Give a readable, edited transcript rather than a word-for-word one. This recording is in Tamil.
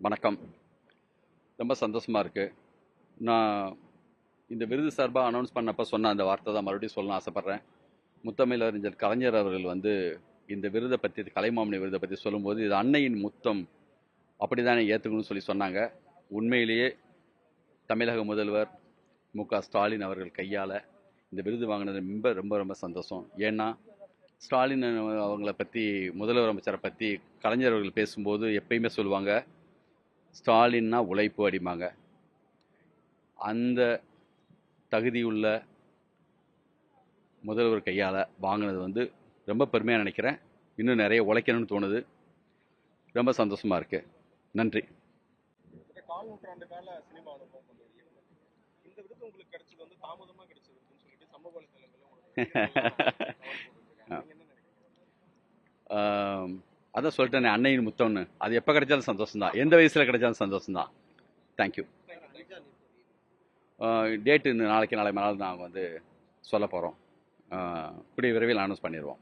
வணக்கம். ரொம்ப சந்தோஷமாக இருக்குது. நான் இந்த விருது சார்பாக அனௌன்ஸ் பண்ணப்போ சொன்ன அந்த வார்த்தை தான் மறுபடியும் சொல்லணும்னு ஆசைப்பட்றேன். முத்தமிழறிஞர் கலைஞர் அவர்கள் இந்த விருதை பற்றி, கலைமாமணி விருதை பற்றி சொல்லும்போது, இது அன்னையின் முத்தம், அப்படி தானே ஏற்றுக்கணும்னு சொன்னாங்க. உண்மையிலேயே தமிழக முதல்வர் மு.க.ஸ்டாலின் அவர்கள் கையால் இந்த விருது வாங்கினது ரொம்ப ரொம்ப ரொம்ப சந்தோஷம். ஏன்னா ஸ்டாலின் அவங்கள பற்றி, முதல்வர் அமைச்சரை பற்றி கலைஞர் அவர்கள் பேசும்போது எப்பயுமே சொல்லுவாங்க, ஸ்டாலின்னா உழைப்பு அடிமாங்க. அந்த தகுதியுள்ள முதல்வர் கையால் வாங்கினது ரொம்ப பெருமையாக நினைக்கிறேன். இன்னும் நிறைய உழைக்கணும்னு தோணுது. ரொம்ப சந்தோஷமாக இருக்கு. நன்றி. கால் நூற்றாண்டு கால சினிமா அனுபவம் கொண்ட ஒரு இயக்குனர். இந்த விருது உங்களுக்கு கிடைச்சது தாமதமா கிடைச்சதுன்னு சொல்லிட்டு சமூக வலைதளங்கள்ல அதான் சொல்லிட்டேனே, அன்னையின் முத்தம்னு. அது எப்போ கிடைச்சாலும் சந்தோஷம்தான், எந்த வயசில் கிடைச்சாலும் சந்தோஷம்தான். தேங்க்யூ. டேட்டு நாளைக்கு நாளை மறுநாள் நாங்கள் சொல்ல போகிறோம். கூடிய விரைவில் அனௌன்ஸ் பண்ணிடுவோம்.